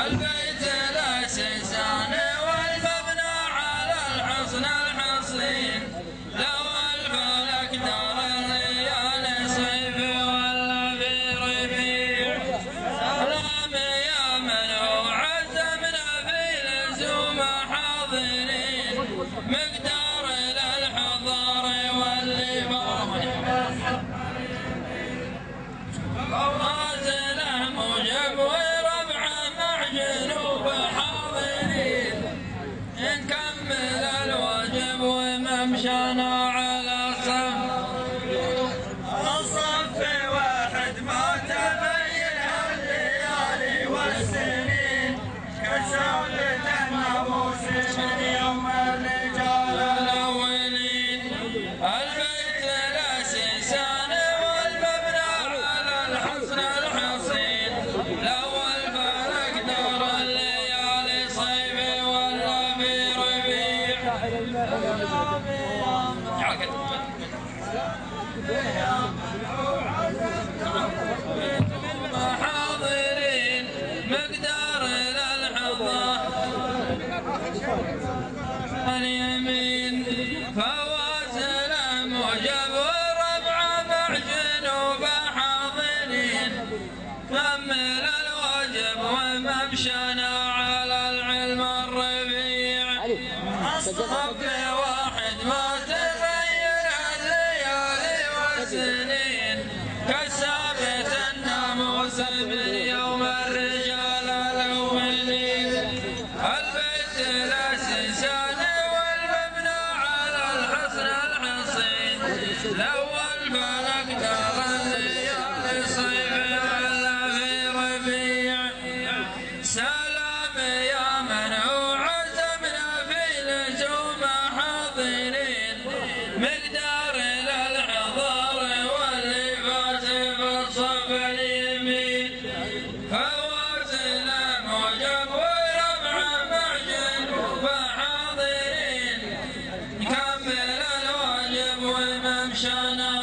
البيت الأساسان والمبنى على الحصن الحصين، لو الفلك دار الليالي صيف ولا في ربيع، سلام يا من هو عزمنا في لزوم حاضرين، مقدار للحضار واللي فرح غازله موجب وربعه مع جنوب حاضرين، نكمل الواجب وممشانا على الصف واحد ما تبين الليالي والسنين، كسولة الناموس من يوم الرجال الاولين. البيت الاساسان والمبنى على الحصن الحصين، لو الفلك دار الليالي صيف ولا في ربيع، حاضرين مقدار للحظة اليمين، فواز موجب وربعه مع جنوب حاضرين، كمل الواجب وممشانا على العلم الربيع، الصف واحد ما تغير الليالي والسنين، كالثابت الناموس من يوم الرجال الاولين. البيت الاساسان والمبنى على الحصن الحصين، لو الفلك دار الليالي صيف ولا في ربيع، سلام يا من هو عزمنا في لزوم حاضرين، مقدار للحضار واللي فاز في الصف اليمين، فواز موجب وربعه مع جنوب حاضرين، نكمل الواجب وممشانا